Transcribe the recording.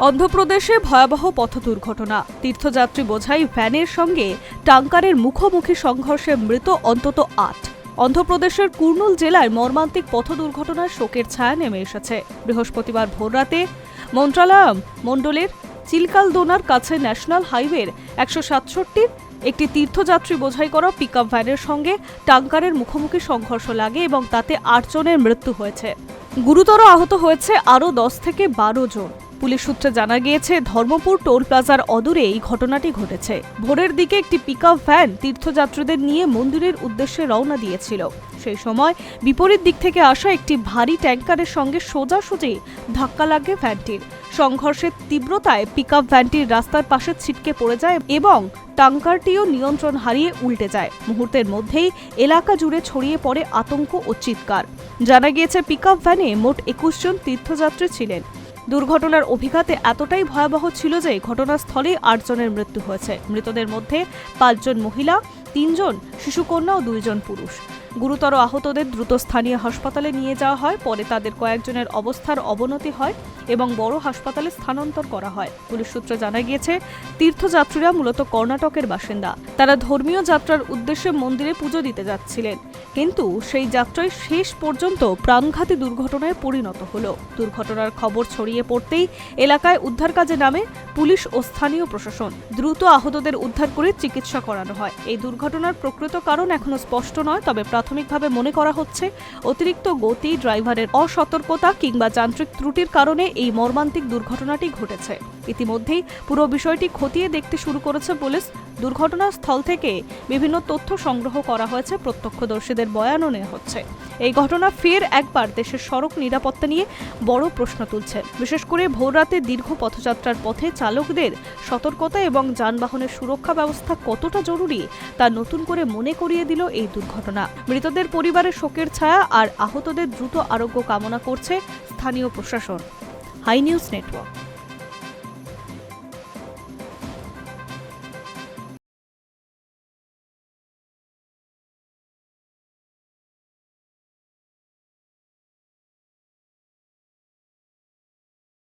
অন্ধ্রপ্রদেশে ভয়াবহ পথ দুর্ঘটনা। তীর্থযাত্রী বোঝাই ভ্যানের সঙ্গে ট্যাঙ্কারের মুখোমুখি সংঘর্ষে মৃত অন্তত ৮। অন্ধ্রপ্রদেশের কুর্নুল জেলায় মর্মান্তিক পথ দুর্ঘটনায় শোকের ছায়া নেমে এসেছে। বৃহস্পতিবার ভোররাতে মন্ত্রালয়ম মণ্ডলের চিলকালদোনার কাছে ন্যাশনাল হাইওয়ের ১৬৭ একটি তীর্থযাত্রী বোঝাই করা পিকআপ ভ্যানের সঙ্গে ট্যাঙ্কারের মুখোমুখি সংঘর্ষ লাগে এবং তাতে ৮ জনের মৃত্যু হয়েছে। গুরুতর আহত হয়েছে আরও ১০ থেকে ১২ জন। পুলিশ সূত্রে জানা গিয়েছে, ধর্মপুর টোল প্লাজার অদূরে এই ঘটনাটি ঘটেছে। ভোরের দিকে একটি পিকআপ ভ্যান তীর্থযাত্রীদের নিয়ে মন্দিরের উদ্দেশ্যে রওনা দিয়েছিল। সেই সময় বিপরীত দিক থেকে আসা একটি ভারী ট্যাঙ্কারের সঙ্গে সোজাসুজি ধাক্কা লাগে ভ্যানটির। সংঘর্ষের তীব্রতায় পিকআপ ভ্যানটির রাস্তার পাশে ছিটকে পড়ে যায় এবং ট্যাঙ্কারটিও নিয়ন্ত্রণ হারিয়ে উল্টে যায়। মুহূর্তের মধ্যেই এলাকা জুড়ে ছড়িয়ে পড়ে আতঙ্ক ও চিৎকার। জানা গিয়েছে, পিকআপ ভ্যানে মোট ২১ জন তীর্থযাত্রী ছিলেন। দুর্ঘটনার অভিঘাতে এতটাই ভয়াবহ ছিল যে ঘটনাস্থলেই ৮ জনের মৃত্যু হয়েছে। মৃতদের মধ্যে ৫ জন মহিলা, ৩ জন শিশুকন্যা ও ২ জন পুরুষ। গুরুতর আহতদের দ্রুত স্থানীয় হাসপাতালে নিয়ে যাওয়া হয়। পরে তাদের কয়েকজনের অবস্থার অবনতি হয় এবং বড় হাসপাতালে স্থানান্তর করা হয়। পুলিশ সূত্রে জানা গিয়েছে, তীর্থযাত্রীরা মূলত কর্ণাটকের বাসিন্দা। তারা ধর্মীয় যাত্রার উদ্দেশ্যে মন্দিরে পুজো দিতে যাচ্ছিলেন, কিন্তু সেই যাত্রায় শেষ পর্যন্ত প্রাণঘাতী দুর্ঘটনায় পরিণত হলো। দুর্ঘটনার খবর ছড়িয়ে পড়তেই এলাকায় উদ্ধার কাজে নামে পুলিশ ও স্থানীয় প্রশাসন। দ্রুত আহতদের উদ্ধার করে চিকিৎসা করানো হয়। এই দুর্ঘটনার প্রকৃত কারণ এখনো স্পষ্ট নয়, তবে প্রাথমিকভাবে মনে করা হচ্ছে অতিরিক্ত গতি, ড্রাইভারের অসতর্কতা কিংবা যান্ত্রিক ত্রুটির কারণে এই মর্মান্তিক দুর্ঘটনাটি ঘটেছে। ইতিমধ্যেই পুরো বিষয়টি খতিয়ে দেখতে শুরু করেছে পুলিশ। দুর্ঘটনাস্থল থেকে বিভিন্ন তথ্য সংগ্রহ করা হয়েছে, প্রত্যক্ষদর্শীদের বয়ানও নেওয়া হচ্ছে। এই ঘটনা ফের একবার দেশের সড়ক নিরাপত্তা নিয়ে বড় প্রশ্ন তুলছে। বিশেষ করে ভোররাতে দীর্ঘ পথযাত্রার পথে চালকদের সতর্কতা এবং যানবাহনের সুরক্ষা ব্যবস্থা কতটা জরুরি তা নতুন করে মনে করিয়ে দিল এই দুর্ঘটনা। মৃতদের পরিবারের শোকের ছায়া আর আহতদের দ্রুত আরোগ্য কামনা করছে স্থানীয় প্রশাসন। High news network.